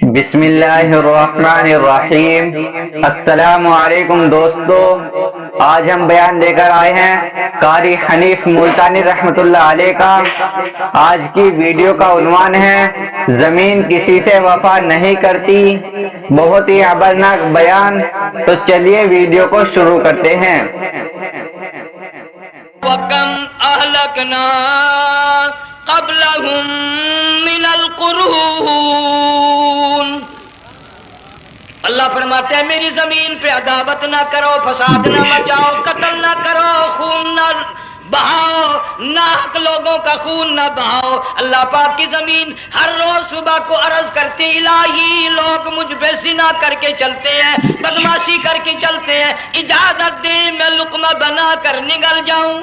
بسم اللہ الرحمن الرحیم۔ السلام علیکم دوستو، آج ہم بیان لے کر آئے ہیں قاری حنیف ملتانی رحمت اللہ علیہ کا۔ آج کی ویڈیو کا عنوان ہے زمین کسی سے وفا نہیں کرتی، بہت ہی عبرناک بیان۔ تو چلیے ویڈیو کو شروع کرتے ہیں۔ وَكَمْ أَهْلَكْنَا قَبْلَهُمْ مِنَ الْقُرُونِ۔ اللہ فرماتے ہیں میری زمین پہ عداوت نہ کرو، فساد نہ مچاؤ، قتل نہ کرو، خون نہ بہاؤ، ناحق لوگوں کا خون نہ بہاؤ۔ اللہ پاک کی زمین ہر روز صبح کو عرض کرتی الہی لوگ مجھ پہ زنا کر کے چلتے ہیں، بدماشی کر کے چلتے ہیں، اجازت دے میں لقمہ بنا کر نگل جاؤں۔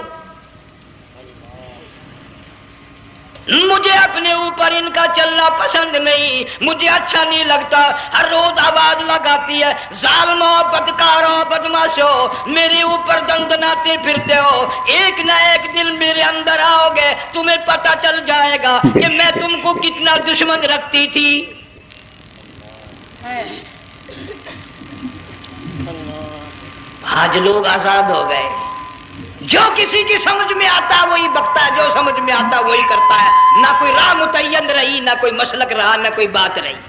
مجھے اپنے اوپر ان کا چلنا پسند نہیں، مجھے اچھا نہیں لگتا۔ ہر روز آواز لگاتی ہے ظالموں، بدکاروں، بدماشوں، میرے اوپر دندناتے پھرتے ہو، ایک نہ ایک دن میرے اندر آؤ گے، تمہیں پتہ چل جائے گا کہ میں تم کو کتنا دشمن رکھتی تھی۔ آج لوگ آزاد ہو گئے، جو کسی کی سمجھ میں آتا ہے وہی بکتا ہے، جو سمجھ میں آتا ہے وہی کرتا ہے، نہ کوئی راہ متعین رہی، نہ کوئی مسلک رہا، نہ کوئی بات رہی۔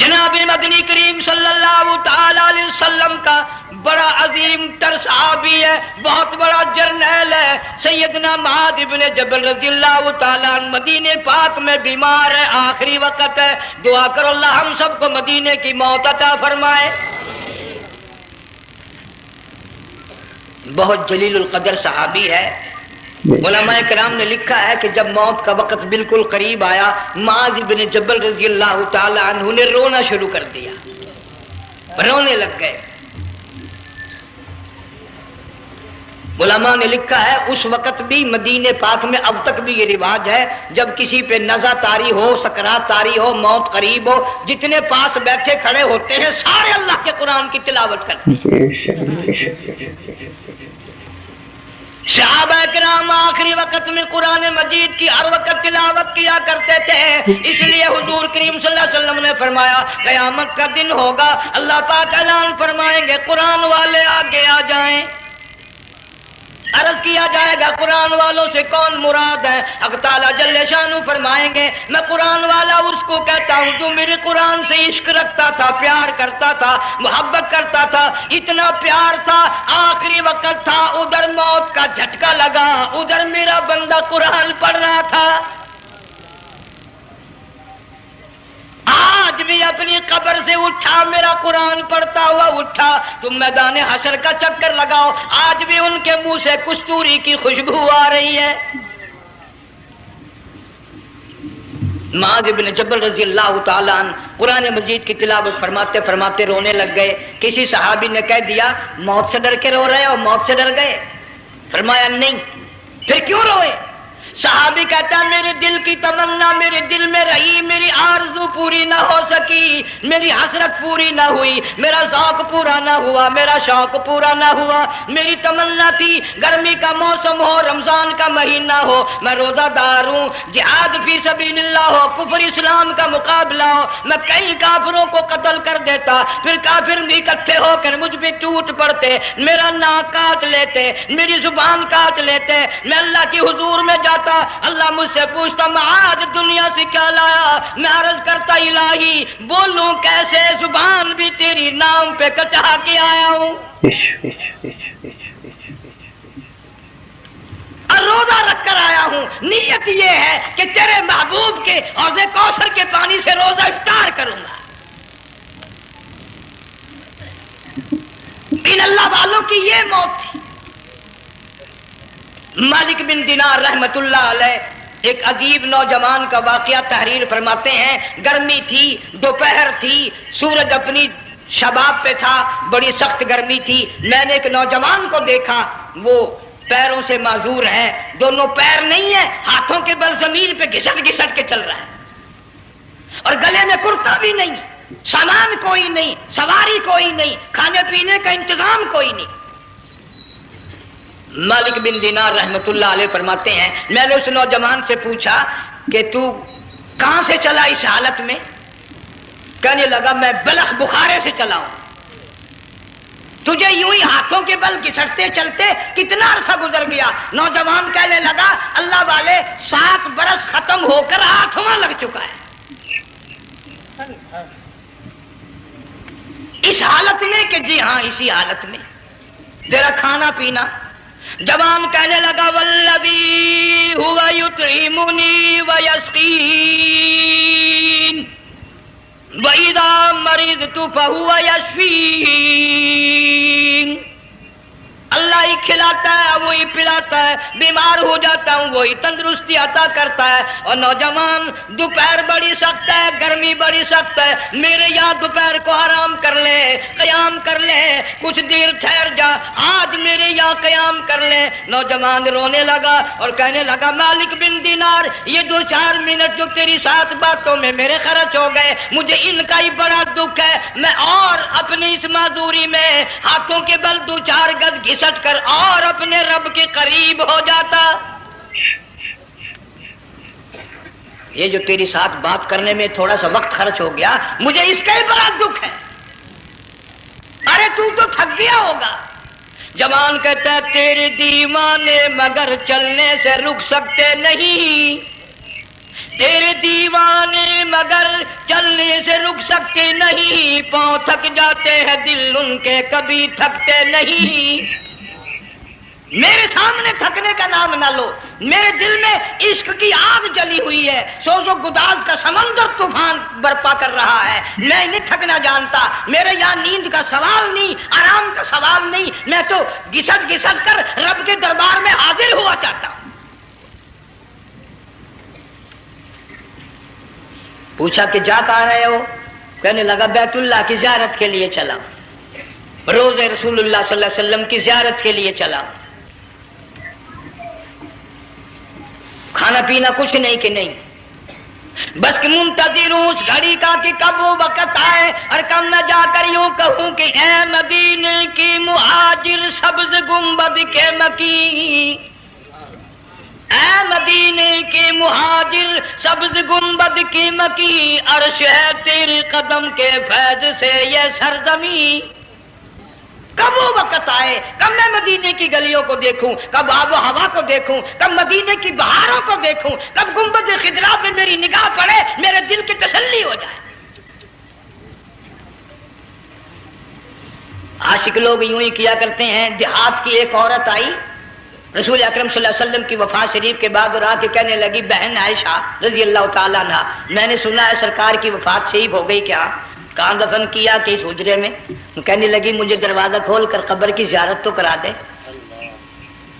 جناب مدنی کریم صلی اللہ تعالی علیہ وسلم کا بڑا عظیم تر صحابی ہے، بہت بڑا جرنیل ہے، سیدنا معاذ بن جبل رضی اللہ تعالیٰ عنہ مدینے پاک میں بیمار ہے، آخری وقت ہے، دعا کرو اللہ ہم سب کو مدینے کی موت عطا فرمائے۔ بہت جلیل القدر صحابی ہے۔ علماء کرام نے لکھا ہے کہ جب موت کا وقت بالکل قریب آیا، معاذ بن جبل رضی اللہ تعالی عنہ نے رونا شروع کر دیا، رونے لگ گئے۔ علماء نے لکھا ہے اس وقت بھی مدینے پاک میں اب تک بھی یہ رواج ہے، جب کسی پہ نزع طاری ہو، سکرات طاری ہو، موت قریب ہو، جتنے پاس بیٹھے کھڑے ہوتے ہیں سارے اللہ کے قرآن کی تلاوت کرتے ہیں۔ صحابہ کرام آخری وقت میں قرآن مجید کی ہر وقت تلاوت کیا کرتے تھے، اس لیے حضور کریم صلی اللہ علیہ وسلم نے فرمایا قیامت کا دن ہوگا، اللہ پاک اعلان فرمائیں گے قرآن والے آگے آ جائیں۔ عرض کیا جائے گا قرآن والوں سے کون مراد ہے؟ حق تعالیٰ جل شانہ فرمائیں گے میں قرآن والا اس کو کہتا ہوں جو میرے قرآن سے عشق رکھتا تھا، پیار کرتا تھا، محبت کرتا تھا، اتنا پیار تھا آخری وقت تھا، ادھر موت کا جھٹکا لگا، ادھر میرا بندہ قرآن پڑھ رہا تھا۔ آج بھی اپنی قبر سے اٹھا، میرا قرآن پڑھتا ہوا اٹھا، تم میدان حشر کا چکر لگاؤ، آج بھی ان کے منہ سے کستوری کی خوشبو آ رہی ہے۔ معاذ بن جبل رضی اللہ تعالیٰ عنہ قرآن مجید کی تلاوت فرماتے فرماتے رونے لگ گئے۔ کسی صحابی نے کہہ دیا موت سے ڈر کے رو رہے ہو، موت سے ڈر گئے؟ فرمایا نہیں۔ پھر کیوں روئے؟ صحابی کہتا ہے میرے دل کی تمنا میرے دل میں رہی، میری آرزو پوری نہ ہو سکی، میری حسرت پوری نہ ہوئی، میرا ذوق پورا نہ ہوا، میرا شوق پورا نہ ہوا۔ میری تمنا تھی گرمی کا موسم ہو، رمضان کا مہینہ ہو، میں روزہ دار ہوں، جہاد فی سبیل اللہ ہو، کفر اسلام کا مقابلہ ہو، میں کئی کافروں کو قتل کر دیتا، پھر کافر بھی اکٹھے ہو کر مجھ پہ ٹوٹ پڑتے، میرا ناک کاٹ لیتے، میری زبان کاٹ لیتے، میں اللہ کی حضور میں جاتا، اللہ مجھ سے پوچھتا معاذ دنیا سے کیا لایا؟ میں عرض کرتا الہی بولوں کیسے، زبان بھی تیری نام پہ کٹا کے آیا ہوں، اور روزہ رکھ کر آیا ہوں، نیت یہ ہے کہ تیرے محبوب کے حوض کوثر کے پانی سے روزہ افطار کروں گا۔ ان اللہ والوں کی یہ موت تھی۔ مالک بن دینار رحمت اللہ علیہ ایک عجیب نوجوان کا واقعہ تحریر فرماتے ہیں۔ گرمی تھی، دوپہر تھی، سورج اپنی شباب پہ تھا، بڑی سخت گرمی تھی۔ میں نے ایک نوجوان کو دیکھا، وہ پیروں سے معذور ہے، دونوں پیر نہیں ہیں، ہاتھوں کے بل زمین پہ گھسٹ گھسٹ کے چل رہا ہے، اور گلے میں کرتا بھی نہیں، سامان کوئی نہیں، سواری کوئی نہیں، کھانے پینے کا انتظام کوئی نہیں۔ مالک بن دینار رحمت اللہ علیہ فرماتے ہیں میں نے اس نوجوان سے پوچھا کہ تو کہاں سے چلا اس حالت میں؟ کہنے لگا میں بلخ بخارے سے چلا ہوں. تجھے یوں ہی ہاتھوں کے بل گھسٹتے چلتے کتنا عرصہ گزر گیا؟ نوجوان کہنے لگا اللہ والے 7 برس ختم ہو کر 8واں لگ چکا ہے. اس حالت میں کہ جی ہاں اسی حالت میں. تیرا کھانا پینا. جوان کہنے لگا والذی ہوا یطعمنی ویسقین وَإِذَا مَرِضْتُ فَهُوَ يَشْفِينِ. اللہ ہی کھلاتا ہے وہی پلاتا ہے، بیمار ہو جاتا ہوں وہی تندرستی عطا کرتا ہے. اور نوجوان دوپہر بڑی سخت ہے، گرمی بڑی سخت ہے، میرے یہاں دوپہر کو آرام کر لے، قیام کر لے، کچھ دیر ٹھہر جا، آج میرے یہاں قیام کر لے. نوجوان رونے لگا اور کہنے لگا مالک بن دینار، یہ 2-4 منٹ جو تیری ساتھ باتوں میں میرے خرچ ہو گئے، مجھے ان کا ہی بڑا دکھ ہے. میں اور اپنی اس معذوری میں ہاتھوں کے بل 2-4 گز گھسٹ کر اور اپنے رب کے قریب ہو جاتا. یہ جو تیری ساتھ بات کرنے میں تھوڑا سا وقت خرچ ہو گیا، مجھے اس کا ہی بڑا دکھ ہے. ارے تو تھک گیا ہوگا. جوان کہتا ہے تیرے دیوانے مگر چلنے سے رک سکتے نہیں، تیرے دیوانے مگر چلنے سے رک سکتے نہیں، پاؤں تھک جاتے ہیں دل ان کے کبھی تھکتے نہیں. میرے سامنے تھکنے کا نام نہ لو. میرے دل میں عشق کی آگ جلی ہوئی ہے، سوز و گداز کا سمندر طوفان برپا کر رہا ہے. میں نہیں تھکنا جانتا. میرے یہاں نیند کا سوال نہیں، آرام کا سوال نہیں. میں تو گھسٹ گھسٹ کر رب کے دربار میں حاضر ہوا چاہتا ہوں. پوچھا کہ جا کہاں رہے ہو؟ کہنے لگا بیت اللہ کی زیارت کے لیے چلا، روز رسول اللہ صلی اللہ علیہ وسلم کی زیارت کے لیے چلا. کھانا پینا کچھ نہیں کہ نہیں، بس کہ منتظر ہوں اس گھڑی کا کہ کب وہ وقت آئے اور کب میں جا کر یوں کہوں کہ اے مدینے کی مہاجر سبز گنبد کے مکی، اے مدینے کے مہاجر سبز گنبد کی مکی، عرش ہے تیرے قدم کے فیض سے یہ سرزمین. کب وہ وقت آئے، کب میں مدینے کی گلیوں کو دیکھوں، کب آب و ہوا کو دیکھوں، کب مدینے کی بہاروں کو دیکھوں، کب گنبد خضرا پہ میری نگاہ پڑے، میرے دل کی تسلی ہو جائے. عاشق لوگ یوں ہی کیا کرتے ہیں. دیہات کی ایک عورت آئی رسول اکرم صلی اللہ علیہ وسلم کی وفات شریف کے بعد اور آ کے کہنے لگی بہن عائشہ رضی اللہ تعالیٰ عنہا، میں نے سنا ہے سرکار کی وفات شریف ہو گئی، کیا کہاں دفن کیا کہ اس حجرے میں؟ کہنے لگی مجھے دروازہ کھول کر قبر کی زیارت تو کرا دے.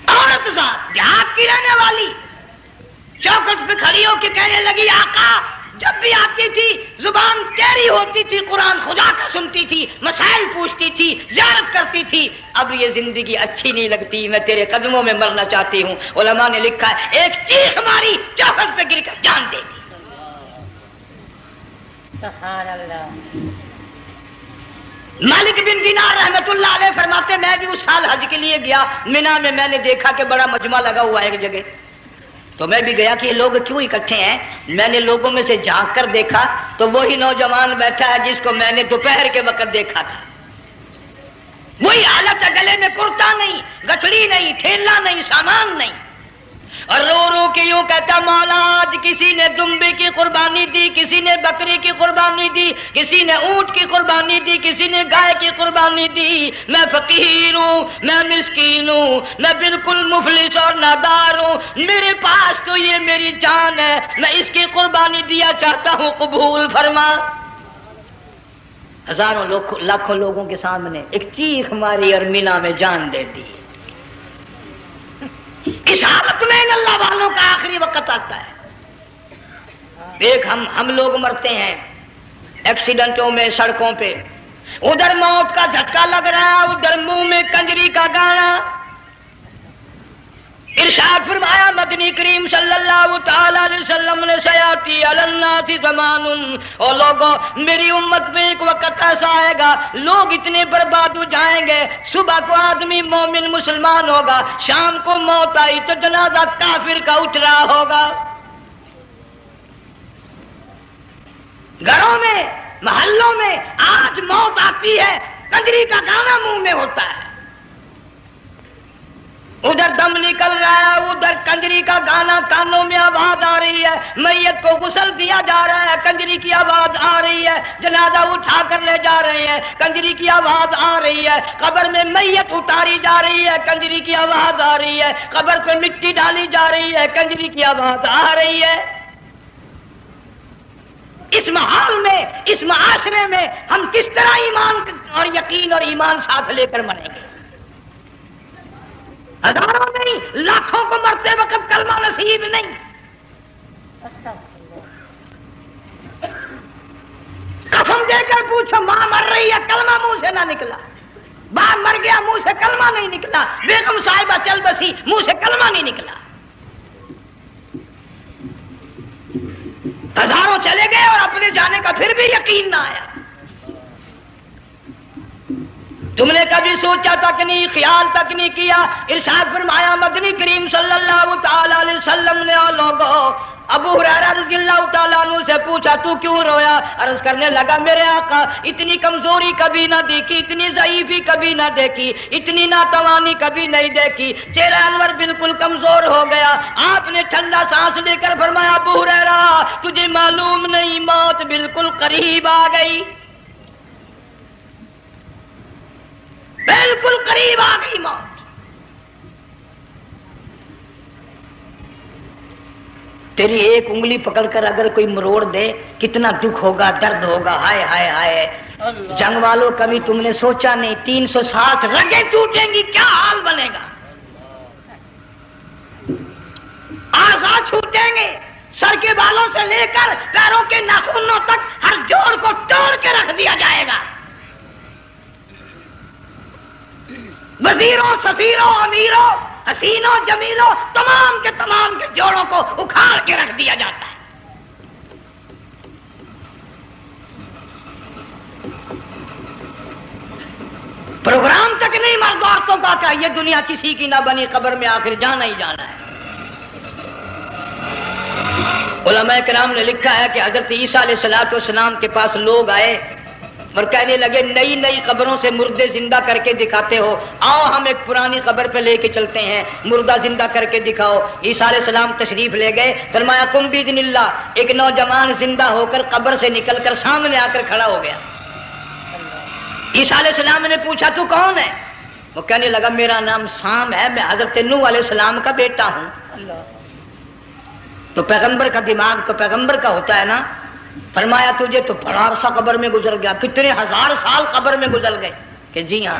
عورت صاحب دیہات کی رہنے والی چوکٹ پہ کھڑی ہو کے کہنے لگی آقا جب بھی آتی تھی زبان تیری ہوتی تھی، قرآن خدا کا سنتی تھی، مسائل پوچھتی تھی، زیارت کرتی تھی. اب یہ زندگی اچھی نہیں لگتی، میں تیرے قدموں میں مرنا چاہتی ہوں. علماء نے لکھا ہے ایک چیخ ماری، چوکٹ پہ گر کر جان دے دی. سبحان اللہ. مالک بن دینار رحمت اللہ علیہ فرماتے میں بھی اس سال حج کے لیے گیا، مینا میں میں نے دیکھا کہ بڑا مجمع لگا ہوا ہے ایک جگہ، تو میں بھی گیا کہ یہ لوگ کیوں اکٹھے ہیں. میں نے لوگوں میں سے جھانک کر دیکھا تو وہی نوجوان بیٹھا ہے جس کو میں نے دوپہر کے وقت دیکھا تھا. وہی حالت ہے، گلے میں کرتا نہیں، گٹھڑی نہیں، ٹھیلا نہیں، سامان نہیں، اور رو رو کے یوں کہتا مولا آج کسی نے دمبے کی قربانی دی، کسی نے بکری کی قربانی دی، کسی نے اونٹ کی قربانی دی، کسی نے گائے کی قربانی دی. میں فقیر ہوں، میں مسکین ہوں، میں بالکل مفلس اور نادار ہوں، میرے پاس تو یہ میری جان ہے، میں اس کی قربانی دیا چاہتا ہوں، قبول فرما. ہزاروں لاکھوں لوگوں کے سامنے ایک چیخ ماری اور مینا میں جان دے دی. اس حالت میں ان اللہ والوں کا آخری وقت آتا ہے. ایک ہم لوگ مرتے ہیں ایکسیڈنٹوں میں، سڑکوں پہ، ادھر موت کا جھٹکا لگ رہا ہے، ادھر منہ میں کنجری کا گانا. ارشاد فرمایا مدنی کریم صلی اللہ تعالی علیہ وسلم نے سیاتی علی الناس زمان، اور لوگوں میری امت میں ایک وقت ایسا آئے گا لوگ اتنے برباد ہو جائیں گے، صبح کو آدمی مومن مسلمان ہوگا، شام کو موت آئی تو جنازہ کافر کا اٹھ رہا ہوگا. گھروں میں محلوں میں آج موت آتی ہے، کنجری کا گانا منہ میں ہوتا ہے، ادھر دم نکل رہا ہے، ادھر کنجری کا گانا کانوں میں آواز آ رہی ہے، میت کو غسل دیا جا رہا ہے، کنجری کی آواز آ رہی ہے، جنازہ اٹھا کر لے جا رہے ہیں، کنجری کی آواز آ رہی ہے، قبر میں میت اتاری جا رہی ہے، کنجری کی آواز آ رہی ہے، قبر پہ مٹی ڈالی جا رہی ہے، کنجری کی آواز آ رہی ہے۔ اس ماحول میں، اس معاشرے میں ہم کس طرح ایمان اور یقین اور ایمان ساتھ لے کر مریں گے؟ ہزاروں نہیں، لاکھوں کو مرتے وقت کلمہ نصیب نہیں۔ قسم دے کر پوچھو، ماں مر رہی ہے، کلمہ منہ سے نہ نکلا، باپ مر گیا، منہ سے کلمہ نہیں نکلا، بیگم صاحبہ چل بسی، منہ سے کلمہ نہیں نکلا، ہزاروں چلے گئے اور اپنے جانے کا پھر بھی یقین نہ آیا۔ تم نے کبھی سوچا تک نہیں، خیال تک نہیں کیا؟ ارشاد فرمایا مدنی کریم صلی اللہ تعالی علیہ وسلم نے اور لوگوں ابو ہریرہ رضی اللہ تعالیٰ عنہ سے پوچھا تو کیوں رویا؟ عرض کرنے لگا میرے آقا اتنی کمزوری کبھی نہ دیکھی، اتنی ضعیفی کبھی نہ دیکھی، اتنی ناتوانی کبھی نہیں دیکھی، چہرہ انور بالکل کمزور ہو گیا۔ آپ نے ٹھنڈا سانس لے کر فرمایا ابو ہریرہ تجھے معلوم نہیں موت بالکل قریب آ گئی، بالکل قریب آ گئی موت۔ تیری ایک انگلی پکڑ کر اگر کوئی مروڑ دے کتنا دکھ ہوگا، درد ہوگا، ہائے ہائے ہائے۔ جنگ والوں کبھی تم نے سوچا نہیں 360 رگیں ٹوٹیں گی کیا حال بنے گا، اعضاء چھوٹیں گے، سر کے بالوں سے لے کر پیروں کے ناخنوں تک ہر جوڑ کو توڑ کے رکھ دیا جائے گا، وزیروں، سفیروں، امیروں، حسینوں، جمیلوں، تمام کے جوڑوں کو اکھاڑ کے رکھ دیا جاتا ہے۔ پروگرام تک نہیں مرد عورتوں کا کہ یہ دنیا کسی کی نہ بنی، قبر میں آخر جانا ہی جانا ہے۔ علماء کرام نے لکھا ہے کہ حضرت عیسیٰ علیہ السلام کے پاس لوگ آئے اور کہنے لگے نئی نئی قبروں سے مردے زندہ کر کے دکھاتے ہو، آؤ ہم ایک پرانی قبر پہ لے کے چلتے ہیں، مردہ زندہ کر کے دکھاؤ۔ عیسیٰ علیہ السلام تشریف لے گئے، فرمایا قم باذن اللہ، ایک نوجوان زندہ ہو کر قبر سے نکل کر سامنے آ کر کھڑا ہو گیا۔ عیسیٰ علیہ السلام نے پوچھا تو کون ہے؟ وہ کہنے لگا میرا نام سام ہے، میں حضرت نوح علیہ السلام کا بیٹا ہوں۔ تو پیغمبر کا دماغ تو پیغمبر کا ہوتا ہے نا۔ فرمایا تجھے تو بڑا عرصہ قبر میں گزر گیا، کتنے ہزار سال قبر میں گزر گئے؟ کہ جی ہاں۔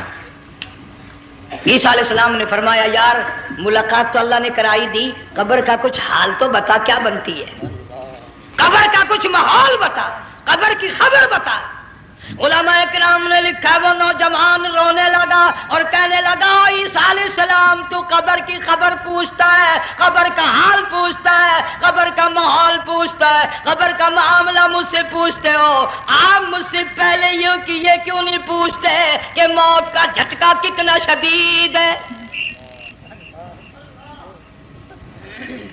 عیسیٰ علیہ السلام نے فرمایا یار ملاقات تو اللہ نے کرائی دی، قبر کا کچھ حال تو بتا کیا بنتی ہے، قبر کا کچھ ماحول بتا، قبر کی خبر بتا۔ علماء کرام نے لکھا وہ نوجوان رونے لگا اور کہنے لگا عیسیٰ علیہ السلام تو قبر کی خبر پوچھتا ہے، قبر کا حال پوچھتا ہے، قبر کا ماحول پوچھتا ہے، قبر کا معاملہ مجھ سے پوچھتے ہو، آپ مجھ سے پہلے یہ کیوں نہیں پوچھتے کہ موت کا جھٹکا کتنا شدید ہے؟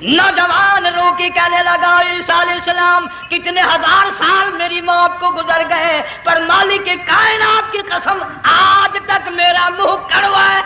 نوجوان رو کے کہنے لگا عیسیٰ علیہ السلام کتنے ہزار سال میری موت کو گزر گئے، پر مالک کائنات کی قسم آج تک میرا منہ کڑوا ہے۔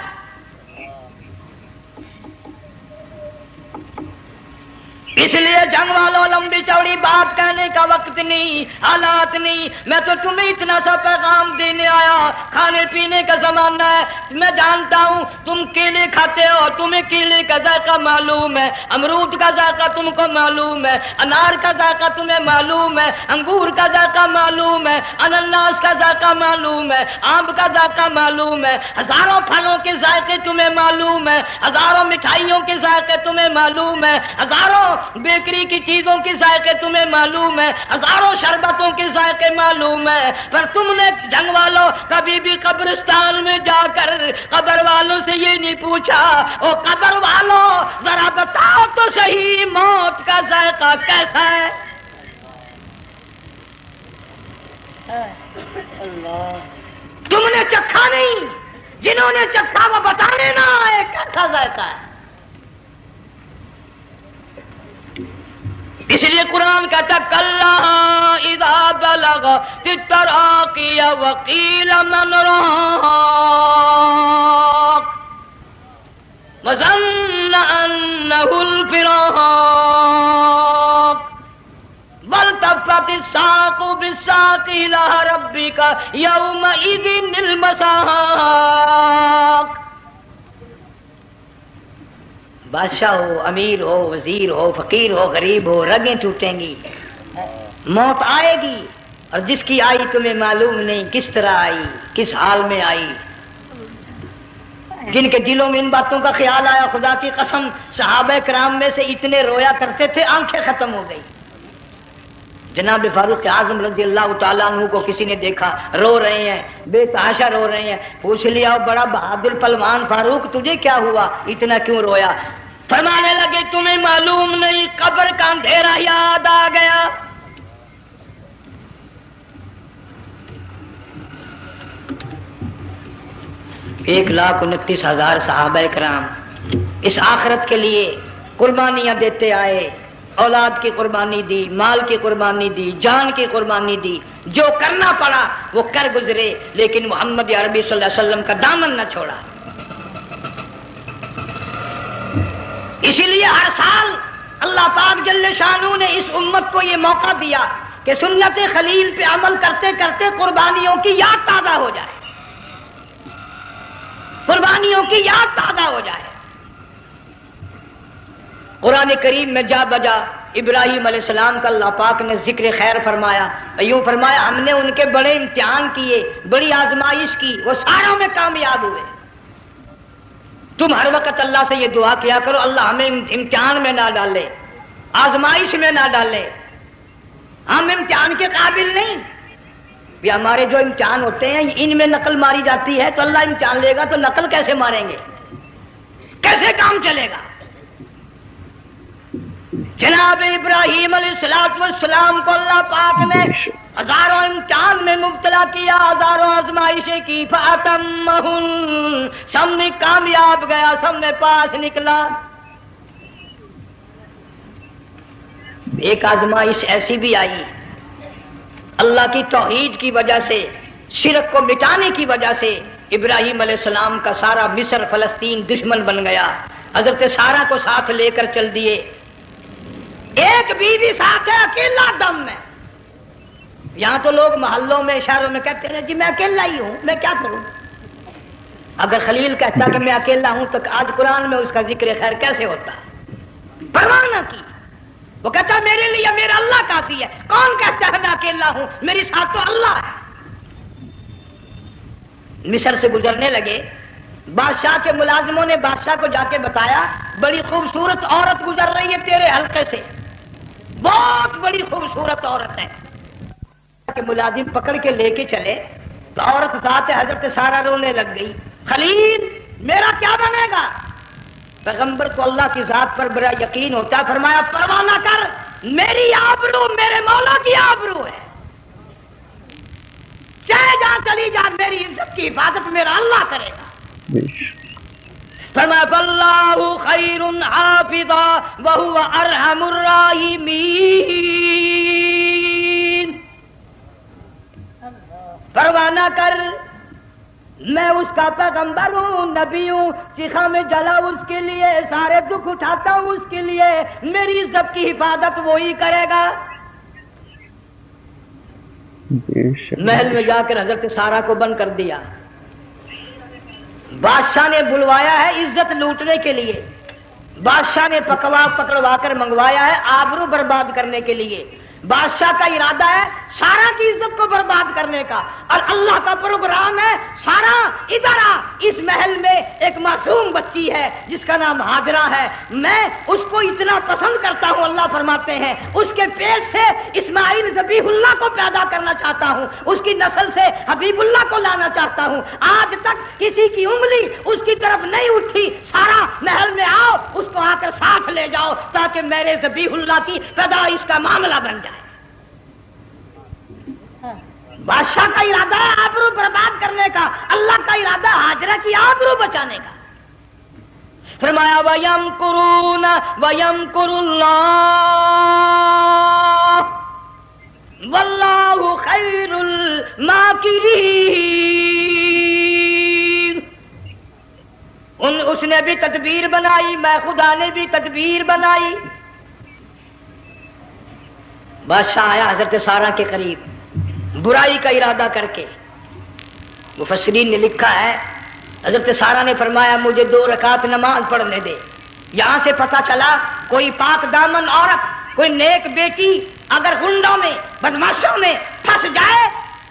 اس لیے جنگ والوں لمبی چوڑی بات کہنے کا وقت نہیں، حالات نہیں، میں تو تمہیں اتنا سا پیغام دینے آیا، کھانے پینے کا زمانہ ہے، میں جانتا ہوں تم کیلے کھاتے ہو، تمہیں کیلے کا ذائقہ معلوم ہے، امرود کا ذائقہ تم کو معلوم ہے، انار کا ذائقہ تمہیں معلوم ہے، انگور کا ذائقہ معلوم ہے، انناس کا ذائقہ معلوم ہے، آم کا ذائقہ معلوم ہے، ہزاروں پھلوں کے ذائقے تمہیں معلوم ہے، ہزاروں مٹھائیوں کے ذائقے تمہیں معلوم ہے، ہزاروں بیکری کی چیزوں کے ذائقے تمہیں معلوم ہے، ہزاروں شربتوں کے ذائقے معلوم ہے، پر تم نے جنگ والوں کبھی بھی قبرستان میں جا کر قبر والوں سے یہ نہیں پوچھا او قبر والوں ذرا بتاؤ تو صحیح موت کا ذائقہ کیسا ہے؟ تم نے چکھا نہیں، جنہوں نے چکھا وہ بتانے نہ آئے کیسا ذائقہ ہے۔ اس لیے قرآن کہتا کلا اذا التراقي وقيل من راق وظن أنه الفراق والتفت الساق بالساق إلى ربك يومئذ المساق. بادشاہ ہو، امیر ہو، وزیر ہو، فقیر ہو، غریب ہو، رگیں ٹوٹیں گی، موت آئے گی، اور جس کی آئی تمہیں معلوم نہیں کس طرح آئی، کس حال میں آئی. جن کے دلوں میں ان باتوں کا خیال آیا، خدا کی قسم صحابہ کرام میں سے اتنے رویا کرتے تھے آنکھیں ختم ہو گئی. جناب فاروق اعظم رضی اللہ تعالیٰ عنہ کو کسی نے دیکھا رو رہے ہیں، بے تحاشا رو رہے ہیں. پوچھ لیا بڑا بہادر پہلوان فاروق تجھے کیا ہوا، اتنا کیوں رویا؟ فرمانے لگے تمہیں معلوم نہیں قبر کا اندھیرا یاد آ گیا. ایک 1,29,000 صحابہ کرام اس آخرت کے لیے قربانیاں دیتے آئے، اولاد کی قربانی دی، مال کی قربانی دی، جان کی قربانی دی، جو کرنا پڑا وہ کر گزرے، لیکن محمد عربی صلی اللہ علیہ وسلم کا دامن نہ چھوڑا. اسی لیے ہر سال اللہ پاک جل شانہ نے اس امت کو یہ موقع دیا کہ سنت خلیل پہ عمل کرتے کرتے قربانیوں کی یاد تازہ ہو جائے، قربانیوں کی یاد تازہ ہو جائے. قرآن کریم میں جا بجا ابراہیم علیہ السلام کا اللہ پاک نے ذکر خیر فرمایا، یوں فرمایا ہم نے ان کے بڑے امتحان کیے، بڑی آزمائش کی، وہ ساروں میں کامیاب ہوئے. تم ہر وقت اللہ سے یہ دعا کیا کرو اللہ ہمیں امتحان میں نہ ڈالے، آزمائش میں نہ ڈالے. ہم امتحان کے قابل نہیں. یہ ہمارے جو امتحان ہوتے ہیں ان میں نقل ماری جاتی ہے، تو اللہ امتحان لے گا تو نقل کیسے ماریں گے، کیسے کام چلے گا؟ جناب ابراہیم علیہ السلام کو اللہ پاک نے ہزاروں امتحان میں مبتلا کیا، ہزاروں آزمائشیں کی، فَأَتَمَّهُنْ سب میں کامیاب گیا، سب میں پاس نکلا. ایک آزمائش ایسی بھی آئی اللہ کی توحید کی وجہ سے، شرک کو مٹانے کی وجہ سے ابراہیم علیہ السلام کا سارا مصر فلسطین دشمن بن گیا. حضرت سارہ کو ساتھ لے کر چل دیے، ایک بیوی ساتھ ہے اکیلا دم میں. یہاں تو لوگ محلوں میں شہروں میں کہتے ہیں جی میں اکیلا ہی ہوں، میں کیا کروں. اگر خلیل کہتا کہ میں اکیلا ہوں تو آج قرآن میں اس کا ذکر خیر کیسے ہوتا؟ پرواہ نہ کی. وہ کہتا میرے لیے میرا اللہ کافی ہے. کون کہتا ہے میں اکیلا ہوں، میری ساتھ تو اللہ ہے. مصر سے گزرنے لگے، بادشاہ کے ملازموں نے بادشاہ کو جا کے بتایا بڑی خوبصورت عورت گزر رہی ہے تیرے حلقے سے، بہت بڑی خوبصورت عورت ہے. کہ ملازم پکڑ کے لے کے چلے تو عورت ساتھ حضرت سارہ رونے لگ گئی. خلیل میرا کیا بنے گا؟ پیغمبر کو اللہ کی ذات پر بڑا یقین ہوتا، فرمایا پرواہ نہ کر، میری آبرو میرے مولا کی آبرو ہے، چاہے جہاں چلی جا میری عزت کی حفاظت میرا اللہ کرے گا. فرمایا فاللہ خیر حافظا وہو ارحم الراحمین. پرواہ نہ کر، میں اس کا پیغمبر ہوں، نبی ہوں، چیخا میں جلا اس کے لیے، سارے دکھ اٹھاتا ہوں اس کے لیے، میری عزت کی حفاظت وہی کرے گا. محل میں جا کر حضرت سارہ کو بند کر دیا. بادشاہ نے بلوایا ہے عزت لوٹنے کے لیے، بادشاہ نے پکڑوا کر منگوایا ہے آبرو برباد کرنے کے لیے. بادشاہ کا ارادہ ہے سارا کی عزت کو برباد کرنے کا، اور اللہ کا پروگرام ہے سارا ادھر آ، اس محل میں ایک معصوم بچی ہے جس کا نام ہاجرہ ہے، میں اس کو اتنا پسند کرتا ہوں، اللہ فرماتے ہیں اس کے پیٹ سے اسماعیل ذبیح اللہ کو پیدا کرنا چاہتا ہوں، اس کی نسل سے حبیب اللہ کو لانا چاہتا ہوں. آج تک کسی کی انگلی اس کی طرف نہیں اٹھی. سارا محل میں آؤ، اس کو آ کر ساتھ لے جاؤ تاکہ میرے ذبیح اللہ کی پیدائش کا معاملہ بن جائے. بادشاہ کا ارادہ ہے آبرو برباد کرنے کا، اللہ کا ارادہ ہاجرہ کی آبرو بچانے کا. فرمایا وَيَمْكُرُونَ وَيَمْكُرُ اللَّهُ وَاللَّهُ خَيْرُ الماکرین، اس نے بھی تدبیر بنائی، میں خدا نے بھی تدبیر بنائی۔ بادشاہ آیا حضرت سارہ کے قریب برائی کا ارادہ کر کے۔ مفسرین نے لکھا ہے حضرت سارہ نے فرمایا مجھے 2 رکعت نماز پڑھنے دے۔ یہاں سے پتہ چلا کوئی پاک دامن عورت، کوئی نیک بیٹی اگر غنڈوں میں بدماشوں میں پھنس جائے،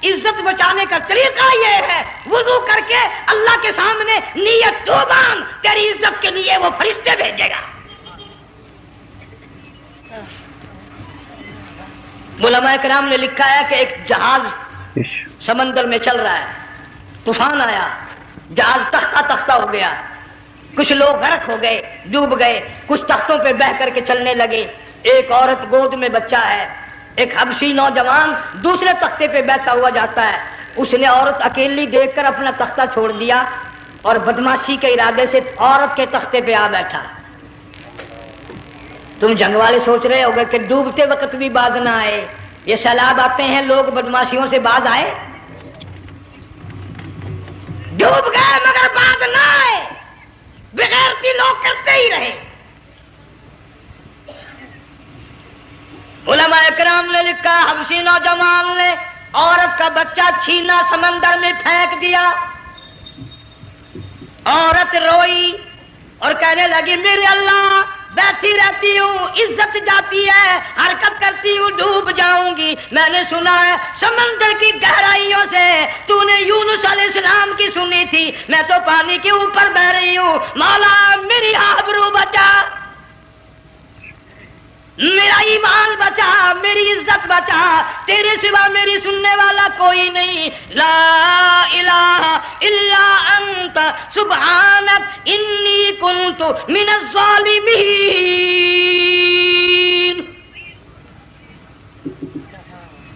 عزت بچانے کا طریقہ یہ ہے وضو کر کے اللہ کے سامنے نیت تو باندھ، تیری عزت کے لیے وہ فرشتے بھیجے گا۔ علماء کرام نے لکھا ہے کہ ایک جہاز سمندر میں چل رہا ہے، طوفان آیا، جہاز تختہ تختہ ہو گیا، کچھ لوگ غرق ہو گئے، ڈوب گئے، کچھ تختوں پہ بہ کر کے چلنے لگے۔ ایک عورت گود میں بچہ ہے، ایک حبشی نوجوان دوسرے تختے پہ بیٹھا ہوا جاتا ہے۔ اس نے عورت اکیلی دیکھ کر اپنا تختہ چھوڑ دیا اور بدماشی کے ارادے سے عورت کے تختے پہ آ بیٹھا۔ تم جنگ والے سوچ رہے ہوگے کہ ڈوبتے وقت بھی باز نہ آئے، یہ سیلاب آتے ہیں لوگ بدماشیوں سے باز آئے؟ ڈوب گئے مگر باز نہ آئے، بغیرتی لوگ کرتے ہی رہے۔ علماء کرام نے لکھا حبشی نوجوان نے عورت کا بچہ چھینا سمندر میں پھینک دیا۔ عورت روئی اور کہنے لگی میرے اللہ بیٹھی رہتی ہوں، عزت جاتی ہے، حرکت کرتی ہوں ڈوب جاؤں گی۔ میں نے سنا ہے سمندر کی گہرائیوں سے تو نے یونس علیہ السلام کی سنی تھی، میں تو پانی کے اوپر بہ رہی ہوں، مولا میری آبرو بچا، میرا ایمان بچا، میری عزت بچا، تیرے سوا میری سننے والا کوئی نہیں۔ لا الہ الا انت سبحانک انی کنت من الظالمین۔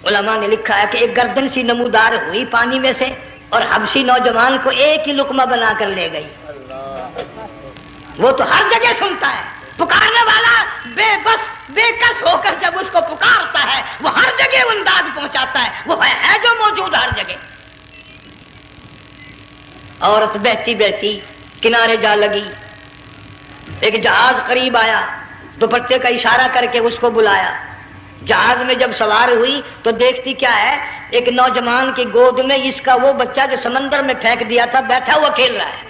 علماء نے لکھا ہے کہ ایک گردن سی نمودار ہوئی پانی میں سے اور حبشی نوجوان کو ایک ہی لقمہ بنا کر لے گئی۔ وہ تو ہر جگہ سنتا ہے، پکارنے والا بے بس بے کس ہو کر جب اس کو پکارتا ہے وہ ہر جگہ انداز پہنچاتا ہے، وہ ہے جو موجود ہر جگہ۔ عورت بہتی بہتی کنارے جا لگی، ایک جہاز قریب آیا، دوپٹے کا اشارہ کر کے اس کو بلایا۔ جہاز میں جب سوار ہوئی تو دیکھتی کیا ہے، ایک نوجوان کی گود میں اس کا وہ بچہ جو سمندر میں پھینک دیا تھا بیٹھا ہوا کھیل رہا ہے۔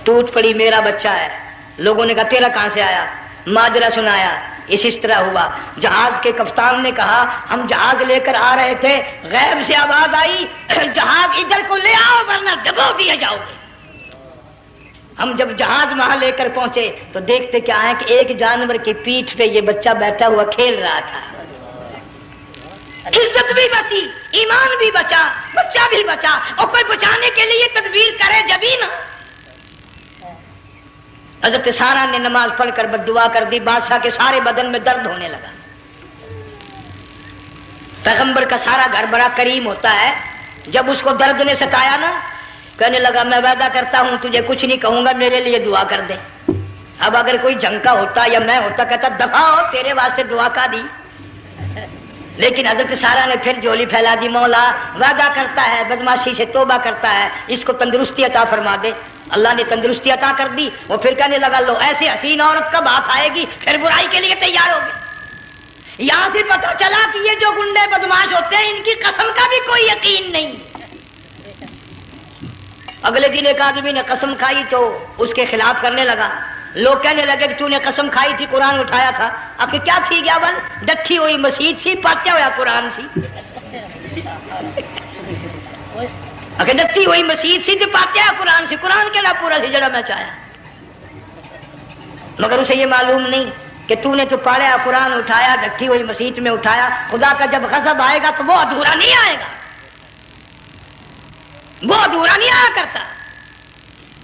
ٹوٹ پڑی میرا بچہ ہے۔ لوگوں نے کہا تیرا کہاں سے آیا؟ ماجرا سنایا، اس طرح ہوا۔ جہاز کے کپتان نے کہا ہم جہاز لے کر آ رہے تھے، غیب سے آواز آئی جہاز ادھر کو لے آؤ ورنہ ڈبو دیے جاؤ گے۔ ہم جب جہاز وہاں لے کر پہنچے تو دیکھتے کیا ہے کہ ایک جانور کی پیٹھ پہ یہ بچہ بیٹھا ہوا کھیل رہا تھا۔ عزت بھی بچی، ایمان بھی بچا، بچہ بھی بچا، اور کوئی بچانے کے لیے تدبیر کرے جبھی نا۔ حضرت سارہ نے نماز پڑھ کر بد دعا کر دی، بادشاہ کے سارے بدن میں درد ہونے لگا۔ پیغمبر کا سارا گھر بڑا کریم ہوتا ہے، جب اس کو درد نے ستایا نا کہنے لگا میں وعدہ کرتا ہوں تجھے کچھ نہیں کہوں گا، میرے لیے دعا کر دے۔ اب اگر کوئی جنگ کا ہوتا یا میں ہوتا کہتا دفع ہو تیرے واسطے دعا کا دی، لیکن حضرت سارہ نے پھر جھولی پھیلا دی، مولا وعدہ کرتا ہے بدماشی سے توبہ کرتا ہے، اس کو تندرستی عطا فرما دے۔ اللہ نے تندرستی عطا کر دی۔ وہ پھر کہنے لگا لو ایسی حسین عورت کب ہاتھ آئے گی، پھر برائی کے لیے تیار ہو گئے۔ یہاں سے پتہ چلا کہ یہ جو گنڈے بدماش ہوتے ہیں ان کی قسم کا بھی کوئی یقین نہیں۔ اگلے دن ایک آدمی نے قسم کھائی تو اس کے خلاف کرنے لگا۔ لوگ کہنے لگے کہ تو نے قسم کھائی تھی قرآن اٹھایا تھا، اب کیا تھی گیا بل ڈٹھی ہوئی مسجد سی پاٹیا ہوا قرآن سی، ڈٹھی ہوئی مسجد سی تو پاٹیا قرآن سی، قرآن کے لا پورا سی جڑا میں چاہیا، مگر اسے یہ معلوم نہیں کہ تو نے تو پاڑیا قرآن اٹھایا ڈٹھی ہوئی مسجد میں اٹھایا، خدا کا جب غضب آئے گا تو وہ ادھورا نہیں آئے گا، وہ ادھورا نہیں آیا کرتا۔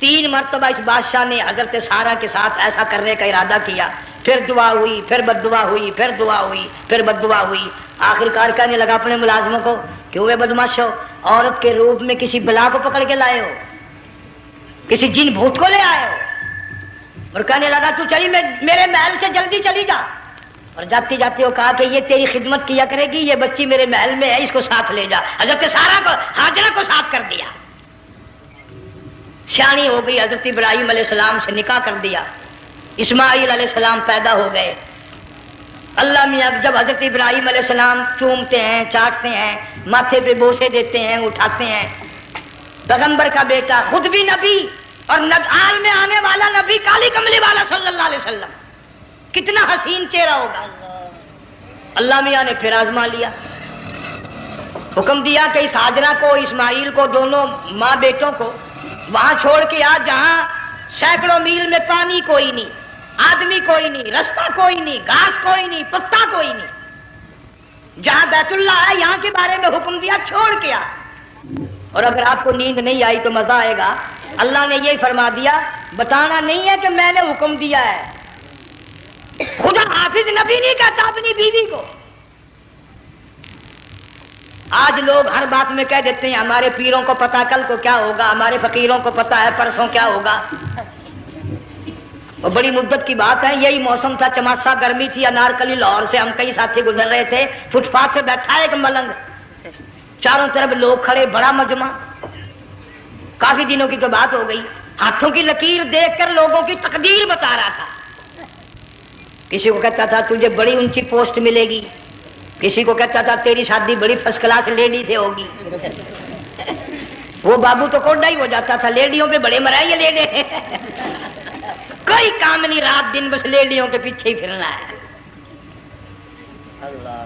3 مرتبہ اس بادشاہ نے حضرت سارہ کے ساتھ ایسا کرنے کا ارادہ کیا، پھر دعا ہوئی، پھر بد دعا ہوئی، پھر دعا ہوئی، پھر بد دعا ہوئی۔ آخر کار کہنے لگا اپنے ملازموں کو کہ ہوئے بدماشو، عورت کے روپ میں کسی بلا کو پکڑ کے لائے ہو، کسی جن بھوت کو لے آئے ہو، اور کہنے لگا تو چلی میرے محل سے جلدی چلی جا، اور جاتی جاتی وہ کہا کہ یہ تیری خدمت کیا کرے گی، یہ بچی میرے محل میں ہے، اس کو ساتھ لے جا۔ حضرت سارہ کو، ہاجرہ کو ساتھ کر دیا، سیانی ہو گئی، حضرت ابراہیم علیہ السلام سے نکاح کر دیا، اسماعیل علیہ السلام پیدا ہو گئے۔ اللہ میاں جب حضرت ابراہیم علیہ السلام چومتے ہیں، چاٹتے ہیں، ماتھے پہ بوسے دیتے ہیں، اٹھاتے ہیں، پیغمبر کا بیٹا، خود بھی نبی اور آل میں آنے والا نبی، کالی کملی والا صلی اللہ علیہ وسلم، کتنا حسین چہرہ ہوگا۔ اللہ میاں نے پھر آزما لیا، حکم دیا کہ اس ہاجرہ کو، اسماعیل کو، دونوں ماں بیٹوں کو وہاں چھوڑ کے آ جہاں سینکڑوں میل میں پانی کوئی نہیں، آدمی کوئی نہیں، رستہ کوئی نہیں، گھاس کوئی نہیں، پتا کوئی نہیں، جہاں بیت اللہ ہے یہاں کے بارے میں حکم دیا، چھوڑ کے آ۔ اور اگر آپ کو نیند نہیں آئی تو مزہ آئے گا، اللہ نے یہ فرما دیا، بتانا نہیں ہے کہ میں نے حکم دیا ہے۔ خدا حافظ نبی نہیں کہتا اپنی بیوی کو۔ آج لوگ ہر بات میں کہہ دیتے ہیں ہمارے پیروں کو پتا کل کو کیا ہوگا، ہمارے فقیروں کو پتا ہے پرسوں کیا ہوگا۔ اور بڑی مدت کی بات ہے، یہی موسم تھا، چماسا گرمی تھی، انارکلی لاہور سے ہم کئی ساتھی گزر رہے تھے، فٹ پاتھ پہ بیٹھا ایک ملنگ، چاروں طرف لوگ کھڑے، بڑا مجمع، کافی دنوں کی تو بات ہو گئی، ہاتھوں کی لکیر دیکھ کر لوگوں کی تقدیر بتا رہا تھا۔ کسی کو کہتا تھا تجھے بڑی اونچی پوسٹ ملے گی، کسی کو کہتا تھا تیری شادی بڑی فرسٹ کلاس لیڈی سے ہوگی۔ وہ بابو تو کوڈا ہی ہو جاتا تھا، لیڈیوں پہ بڑے مرائے لیڈے، کوئی کام نہیں، رات دن بس لیڈیوں کے پیچھے ہی پھرنا ہے۔ اللہ،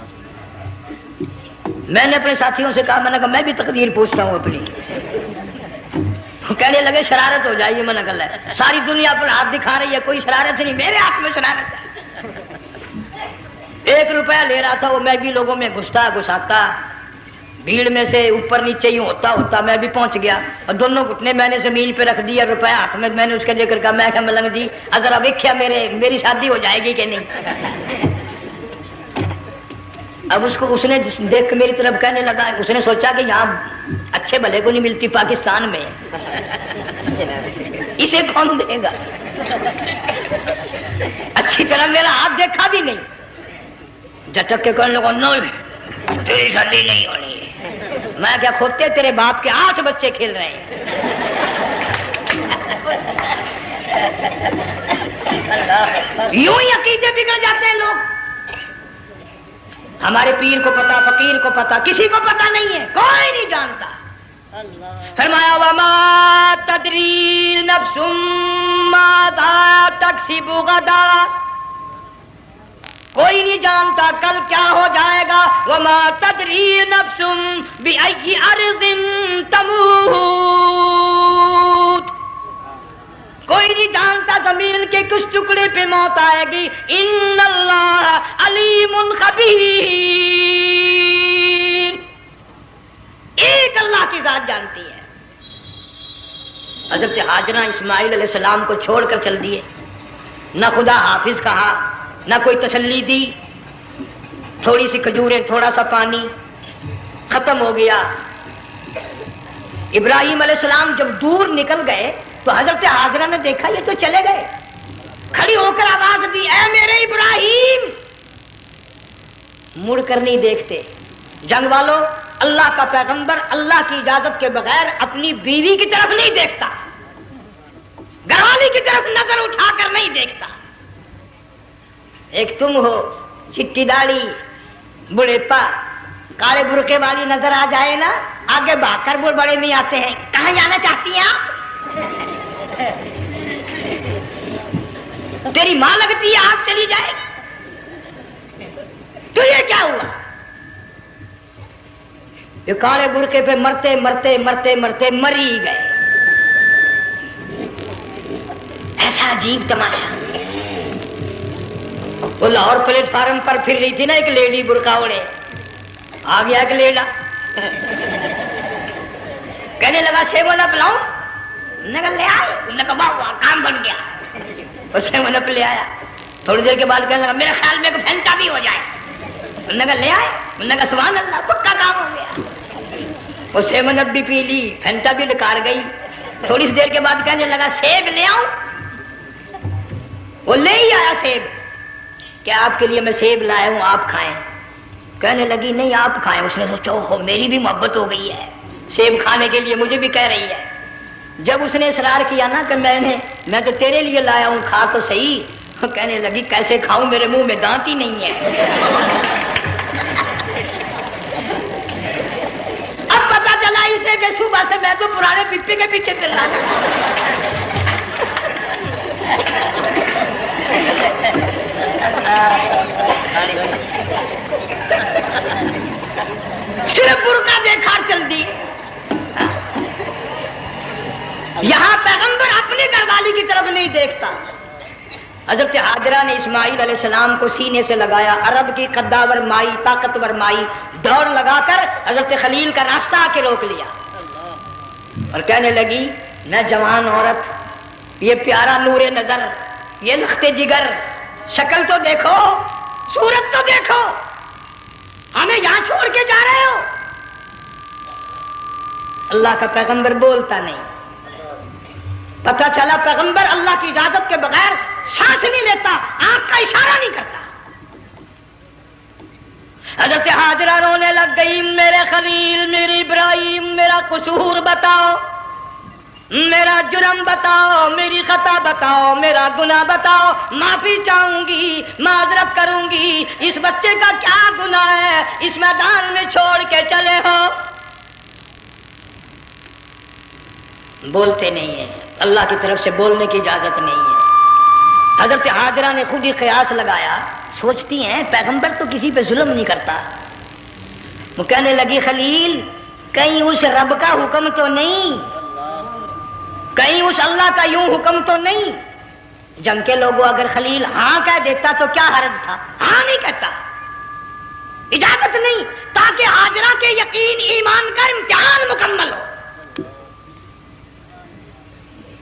میں نے اپنے ساتھیوں سے کہا، میں نے کہا میں بھی تقدیر پوچھتا ہوں اپنی۔ کہنے لگے شرارت ہو جائے، یہ منع کر لے، ساری دنیا پر ہاتھ دکھا رہی ہے، کوئی شرارت نہیں، میرے ہاتھ میں شرارت ہے۔ 1 روپیہ لے رہا تھا وہ، میں بھی لوگوں میں گھساتا، بھیڑ میں سے اوپر نیچے ہی ہوتا میں بھی پہنچ گیا، اور دونوں گھٹنے میں نے زمین پہ رکھ دیا، روپیہ ہاتھ میں، میں نے اس کا ذکر کہا، میں کہا ملنگ جی اگر اب ویکھیا میری شادی ہو جائے گی کہ نہیں۔ اب اس نے دیکھ کے میری طرف کہنے لگا، اس نے سوچا کہ یہاں اچھے بھلے کو نہیں ملتی پاکستان میں، اسے کون دے گا؟ اچھی طرح میرا ہاتھ دیکھا بھی نہیں، جھٹک کے کہنے لگا نو تیری شادی نہیں ہونی ہے۔ میں کیا کھوتے، تیرے باپ کے 8 بچے کھیل رہے ہیں۔ یوں ہی عقیدے بگڑ جاتے ہیں لوگ۔ ہمارے پیر کو پتا، فقیر کو پتا، کسی کو پتا نہیں ہے، کوئی نہیں جانتا۔ فرمایا وما تدری نفس ماذا تکسب غدا، کوئی نہیں جانتا کل کیا ہو جائے گا۔ وما تدری نفس بأی ارض تموت، کوئی نہیں جانتا زمین کے کس ٹکڑے پہ موت آئے گی۔ ان اللہ علیم خبیر، ایک اللہ کی ذات جانتی ہے۔ حضرت ہاجرہ اسماعیل علیہ السلام کو چھوڑ کر چل دیے، نہ خدا حافظ کہا، نہ کوئی تسلی دی، تھوڑی سی کھجوریں، تھوڑا سا پانی، ختم ہو گیا۔ ابراہیم علیہ السلام جب دور نکل گئے تو حضرت ہاجرہ نے دیکھا یہ تو چلے گئے، کھڑی ہو کر آواز دی، اے میرے ابراہیم۔ مڑ کر نہیں دیکھتے۔ جنگ والوں، اللہ کا پیغمبر اللہ کی اجازت کے بغیر اپنی بیوی کی طرف نہیں دیکھتا، گھر والی کی طرف نظر اٹھا کر نہیں دیکھتا۔ ایک تم ہو، چٹی داڑھی، بڑھیپا، کالے برقعے والی نظر آ جائے نا، آگے بھاگ کر بڑے نہیں آتے ہیں، کہاں جانا چاہتی ہیں آپ؟ تیری ماں لگتی ہے آپ چلی جائے، تو یہ کیا ہوا؟ یہ کالے برقعے پہ مرتے مرتے مرتے مرتے مری گئے۔ ایسا عجیب تماشا۔ وہ لاہور پلیٹ فارم پر پھر رہی تھی نا ایک لیڈی برقع اوڑے، آ گیا ایک لیڈا، کہنے لگا سیون اپ لاؤں، نے کہا لے آئے، نے کہا واہ کام بن گیا، اس سیون اپ لے آیا۔ تھوڑی دیر کے بعد کہنے لگا میرے خیال میں کوئی پھینٹا بھی ہو جائے، نے کہا لے آئے، نے کہا سبحان اللہ پکا کام ہو گیا۔ وہ سیون اپ بھی پی لی، پھینٹا بھی ڈکار گئی۔ تھوڑی سی دیر کے بعد کہنے لگا سیب لے آؤں، وہ لے ہی آیا سیب، کہ آپ کے لیے میں سیب لایا ہوں آپ کھائیں. کہنے لگی نہیں آپ کھائیں. اس نے سوچا ہو میری بھی محبت ہو گئی ہے, سیب کھانے کے لیے مجھے بھی کہہ رہی ہے. جب اس نے اصرار کیا نا کہ میں تو تیرے لیے لایا ہوں کھا تو صحیح, کہنے لگی کیسے کھاؤں میرے منہ میں دانت ہی نہیں ہے. اب پتا چلا اسے کہ صبح سے میں تو پرانے پپی کے پیچھے پھر رہا صرف برقع دیکھا چل دی. یہاں پیغمبر اپنی گھر والی کی طرف نہیں دیکھتا. حضرت حاجرہ نے اسماعیل علیہ السلام کو سینے سے لگایا. عرب کی قداور مائی, طاقتور مائی, دوڑ لگا کر حضرت خلیل کا راستہ آ کے روک لیا اور کہنے لگی میں جوان عورت, یہ پیارا نور نظر, یہ لخت جگر, شکل تو دیکھو, صورت تو دیکھو, ہمیں یہاں چھوڑ کے جا رہے ہو. اللہ کا پیغمبر بولتا نہیں. پتہ چلا پیغمبر اللہ کی اجازت کے بغیر سانس نہیں لیتا, آنکھ کا اشارہ نہیں کرتا. حضرت حاجرہ رونے لگ گئی, میرے خلیل, میری ابراہیم, میرا قصور بتاؤ, میرا جرم بتاؤ, میری خطا بتاؤ, میرا گناہ بتاؤ, معافی چاہوں گی, معذرت کروں گی. اس بچے کا کیا گناہ ہے اس میدان میں چھوڑ کے چلے ہو؟ بولتے نہیں ہیں, اللہ کی طرف سے بولنے کی اجازت نہیں ہے. حضرت حاجرہ نے خود ہی قیاس لگایا, سوچتی ہیں پیغمبر تو کسی پہ ظلم نہیں کرتا. وہ کہنے لگی خلیل کہیں اس رب کا حکم تو نہیں, کہیں اس اللہ کا یوں حکم تو نہیں. جنگ کے لوگوں اگر خلیل ہاں کہہ دیتا تو کیا حرج تھا, ہاں نہیں کہتا, اجازت نہیں, تاکہ حاجرہ کے یقین ایمان کا امتحان مکمل ہو.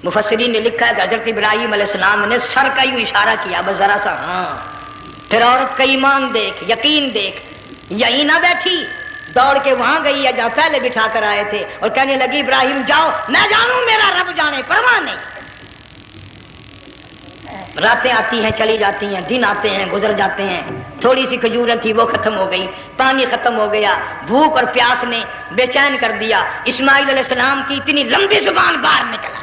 مفسرین نے لکھا ہے کہ حضرت ابراہیم علیہ السلام نے سر کا یوں اشارہ کیا, بس ذرا سا ہاں. پھر عورت کا ایمان دیکھ, یقین دیکھ, یہی نہ بیٹھی, دوڑ کے وہاں گئی ہے جہاں پہلے بٹھا کر آئے تھے اور کہنے لگی ابراہیم جاؤ, میں جانوں میرا رب جانے, پرواہ نہیں. راتیں آتی ہیں چلی جاتی ہیں, دن آتے ہیں گزر جاتے ہیں. تھوڑی سی کھجوریں تھی وہ ختم ہو گئی, پانی ختم ہو گیا, بھوک اور پیاس نے بے چین کر دیا. اسماعیل علیہ السلام کی اتنی لمبی زبان باہر نکلا.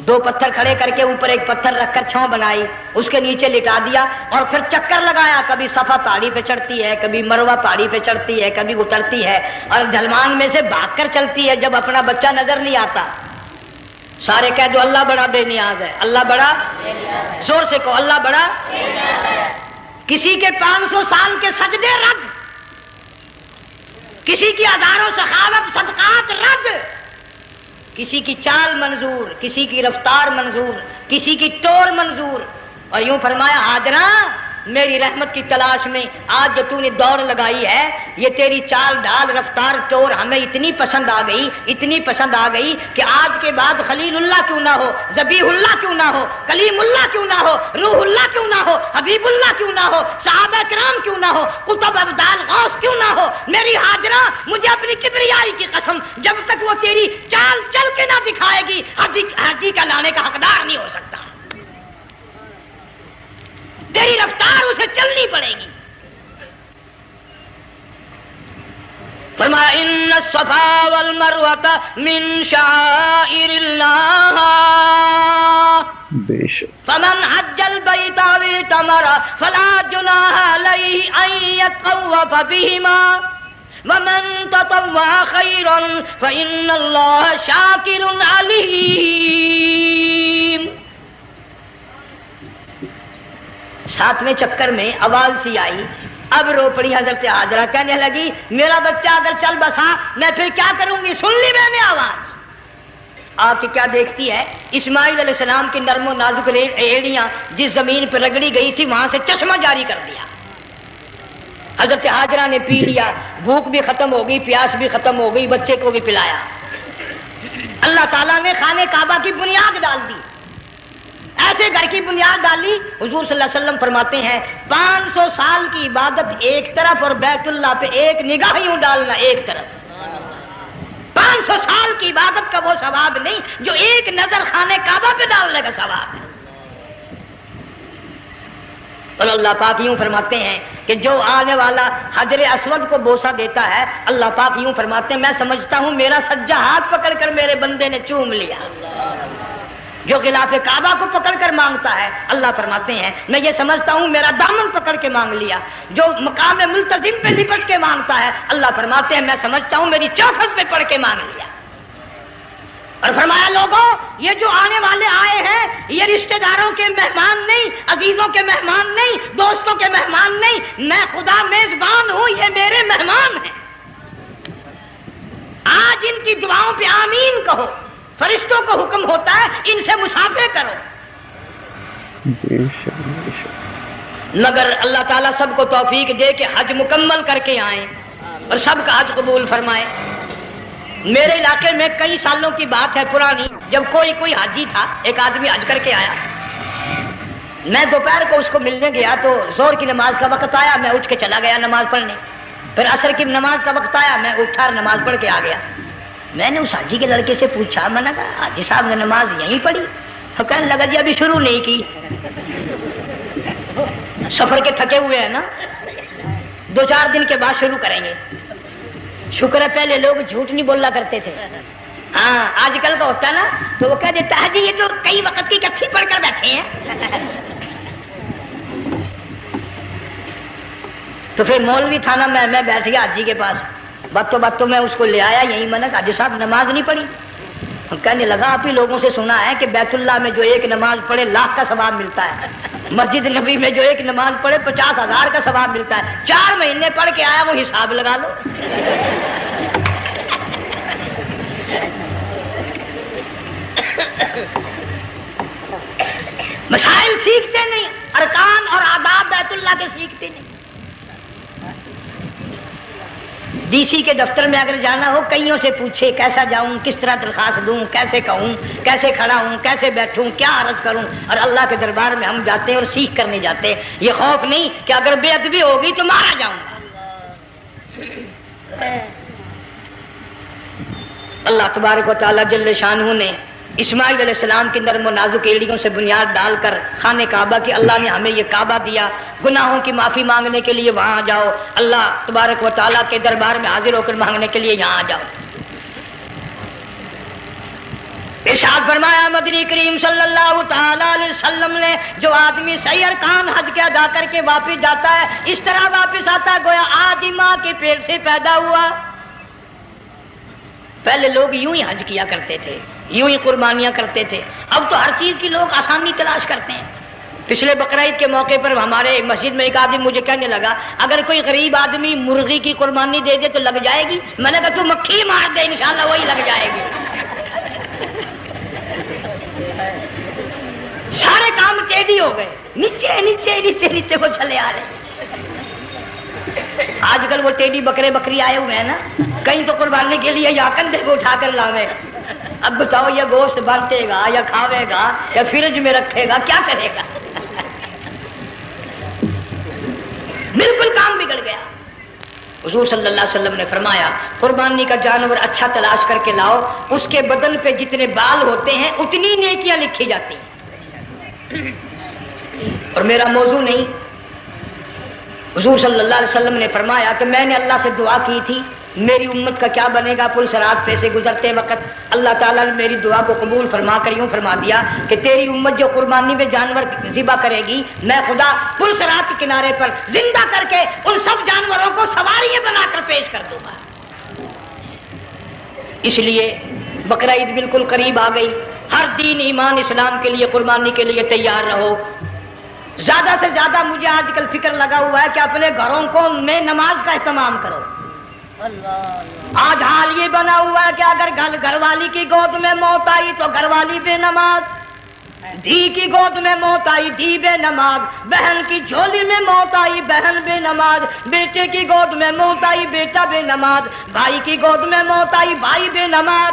دو پتھر کھڑے کر کے اوپر ایک پتھر رکھ کر چھاؤں بنائی, اس کے نیچے لٹا دیا اور پھر چکر لگایا. کبھی صفا پہاڑی پہ چڑھتی ہے, کبھی مروہ پہاڑی پہ چڑھتی ہے, کبھی اترتی ہے اور ڈھلوان میں سے بھاگ کر چلتی ہے. جب اپنا بچہ نظر نہیں آتا سارے کہہ دو اللہ بڑا بے نیاز ہے, اللہ بڑا, زور سے کہو اللہ بڑا. کسی کے 500 سال کے سجدے رد, کسی کی ہزاروں سخاوت صدقات رد, کسی کی چال منظور, کسی کی رفتار منظور, کسی کی ٹور منظور. اور یوں فرمایا حاجرہ میری رحمت کی تلاش میں آج جو تو نے دوڑ لگائی ہے, یہ تیری چال ڈھال رفتار ٹور ہمیں اتنی پسند آ گئی, اتنی پسند آ گئی کہ آج کے بعد خلیل اللہ کیوں نہ ہو, ذبیح اللہ کیوں نہ ہو, کلیم اللہ کیوں نہ ہو, روح اللہ کیوں نہ ہو, حبیب اللہ کیوں نہ ہو, صحابہ کرام کیوں نہ ہو, قطب ابدال غوث کیوں نہ ہو. میری حاجرہ مجھے اپنی کبریائی کی قسم, جب تک وہ تیری چال چل کے نہ دکھائے گی حاجی کا لانے کا حقدار نہیں ہو سکتا. تیری رفتار اسے چلنی پڑے گی. فرمایا ان الصفا والمروہ من شعائر اللہ فمن حج البیت او اعتمر فلا جناح علیہ ان یطوف بہما ومن تطوع خیرا فإن اللہ شاکر علیم. 7ویں چکر میں آواز سی آئی, اب رو پڑی حضرت حاجرہ, کہنے لگی میرا بچہ اگر چل بسا میں پھر کیا کروں گی. سن لی میں نے آواز. آپ کی کیا دیکھتی ہے, اسماعیل علیہ السلام کی نرم و نازک ایڑیاں جس زمین پہ رگڑی گئی تھی وہاں سے چشمہ جاری کر دیا. حضرت حاجرہ نے پی لیا, بھوک بھی ختم ہو گئی, پیاس بھی ختم ہو گئی, بچے کو بھی پلایا. اللہ تعالیٰ نے خانے کعبہ کی بنیاد ڈال دی, ایسے گھر کی بنیاد ڈالی. حضور صلی اللہ علیہ وسلم فرماتے ہیں 500 سال کی عبادت ایک طرف اور بیت اللہ پہ ایک نگاہ یوں ڈالنا ایک طرف. 500 سال کی عبادت کا وہ ثواب نہیں جو ایک نظر خانے کعبہ پہ ڈالنے کا ثواب ہے. اور اللہ پاک یوں فرماتے ہیں کہ جو آنے والا حجر اسود کو بوسہ دیتا ہے، اللہ پاک یوں فرماتے ہیں میں سمجھتا ہوں میرا سجا ہاتھ پکڑ کر میرے بندے نے چوم لیا۔ جو غلاف کعبہ کو پکڑ کر مانگتا ہے، اللہ فرماتے ہیں میں یہ سمجھتا ہوں میرا دامن پکڑ کے مانگ لیا۔ جو مقام ملتزم پہ لپٹ کے مانگتا ہے، اللہ فرماتے ہیں میں سمجھتا ہوں میری چوکھٹ پہ پڑھ کے مانگ لیا۔ اور فرمایا لوگوں یہ جو آنے والے آئے ہیں یہ رشتہ داروں کے مہمان نہیں، عزیزوں کے مہمان نہیں، دوستوں کے مہمان نہیں، میں خدا میزبان ہوں، یہ میرے مہمان ہیں۔ آج ان کی دعاؤں پہ آمین کہو، فرشتوں کو حکم ہوتا ہے ان سے مصافحہ کرو۔ مگر اللہ تعالیٰ سب کو توفیق دے کہ حج مکمل کر کے آئیں اور سب کا حج قبول فرمائے۔ میرے علاقے میں کئی سالوں کی بات ہے پرانی، جب کوئی حاجی تھا، ایک آدمی حج کر کے آیا، میں دوپہر کو اس کو ملنے گیا تو زور کی نماز کا وقت آیا، میں اٹھ کے چلا گیا نماز پڑھنے۔ پھر عصر کی نماز کا وقت آیا، میں اٹھا اور نماز پڑھ کے آ گیا۔ میں نے اس حاجی کے لڑکے سے پوچھا، میں نے کہا حاجی صاحب نے نماز یہیں پڑھی؟ تو کہنے لگا جی ابھی شروع نہیں کی، سفر کے تھکے ہوئے ہیں نا، 2-4 دن کے بعد شروع کریں گے۔ شکر ہے پہلے لوگ جھوٹ نہیں بولا کرتے تھے، ہاں آج کل کا ہوتا نا تو وہ کہہ دیتا ہے جی یہ تو کئی وقت کی کتھی پڑھ کر بیٹھے ہیں۔ تو پھر مولوی تھا نا، میں بیٹھ گیا حاجی کے پاس، باتوں میں اس کو لے آیا، یہی میں نے کہا حاجی صاحب نماز نہیں پڑھی؟ کہنے لگا آپ ہی لوگوں سے سنا ہے کہ بیت اللہ میں جو ایک نماز پڑھے 1,00,000 کا ثواب ملتا ہے، مسجد نبی میں جو ایک نماز پڑھے 50,000 کا ثواب ملتا ہے، 4 مہینے پڑھ کے آیا، وہ حساب لگا لو۔ مسائل سیکھتے نہیں، ارکان اور آداب بیت اللہ کے سیکھتے نہیں۔ ڈی سی کے دفتر میں اگر جانا ہو کئیوں سے پوچھے کیسا جاؤں، کس طرح درخواست دوں، کیسے کہوں، کیسے کھڑا ہوں، کیسے بیٹھوں، کیا عرض کروں، اور اللہ کے دربار میں ہم جاتے ہیں اور سیکھ کرنے جاتے ہیں، یہ خوف نہیں کہ اگر بے ادبی ہوگی تو مارا جاؤں گا۔ اللہ تبارک و تعالیٰ جل شانہ نے اسماعیل علیہ السلام کی نرم و نازک ایڑیوں سے بنیاد ڈال کر خانہ کعبہ کی، اللہ نے ہمیں یہ کعبہ دیا، گناہوں کی معافی مانگنے کے لیے وہاں جاؤ، اللہ تبارک و تعالیٰ کے دربار میں حاضر ہو کر مانگنے کے لیے یہاں جاؤ۔ ارشاد فرمایا مدنی کریم صلی اللہ تعالی علیہ وسلم نے جو آدمی صحیح ارکان حج کے ادا کر کے واپس جاتا ہے اس طرح واپس آتا گویا آدھی ماں کے پیٹ سے پیدا ہوا۔ پہلے لوگ یوں ہی حج کیا کرتے تھے، یوں ہی قربانیاں کرتے تھے، اب تو ہر چیز کی لوگ آسانی تلاش کرتے ہیں۔ پچھلے بقرعید کے موقع پر ہمارے مسجد میں ایک آدمی مجھے کہنے لگا اگر کوئی غریب آدمی مرغی کی قربانی دے دے تو لگ جائے گی؟ میں نے کہا تو مکھی مار دے انشاءاللہ وہی لگ جائے گی۔ سارے کام ٹیڑھی ہو گئے، نیچے نیچے نیچے نیچے کو چلے آ رہے۔ آج کل وہ ٹیڑھی بکرے بکری آئے ہوئے ہیں نا، کہیں تو قربانی کے لیے یا کندھے کو اٹھا کر لاوے۔ اب بتاؤ یہ گوشت بانٹے گا یا کھاوے گا یا فریج میں رکھے گا، کیا کرے گا؟ بالکل کام بگڑ گیا۔ حضور صلی اللہ علیہ وسلم نے فرمایا قربانی کا جانور اچھا تلاش کر کے لاؤ، اس کے بدن پہ جتنے بال ہوتے ہیں اتنی نیکیاں لکھی جاتی ہیں۔ اور میرا موضوع نہیں، حضور صلی اللہ علیہ وسلم نے فرمایا کہ میں نے اللہ سے دعا کی تھی میری امت کا کیا بنے گا، پل صراط پہ سے گزرتے وقت اللہ تعالیٰ نے میری دعا کو قبول فرما کر یوں فرما دیا کہ تیری امت جو قربانی میں جانور ذبح کرے گی میں خدا پل صراط کے کنارے پر زندہ کر کے ان سب جانوروں کو سواریاں بنا کر پیش کر دوں گا۔ اس لیے بقرعید بالکل قریب آ گئی، ہر دین ایمان اسلام کے لیے قربانی کے لیے تیار رہو۔ زیادہ سے زیادہ مجھے آج کل فکر لگا ہوا ہے کہ اپنے گھروں کو میں نماز کا اہتمام کرو۔ آج حال یہ بنا ہوا ہے کہ اگر گھر والی کی گود میں موت آئی تو گھر والی بے نماز، دھی کی گود میں موت آئی دھی بے نماز، بہن کی جھولی میں موت آئی بہن بے نماز، بیٹے کی گود میں موت آئی بیٹا بے نماز، بھائی کی گود میں موت آئی بھائی بے نماز۔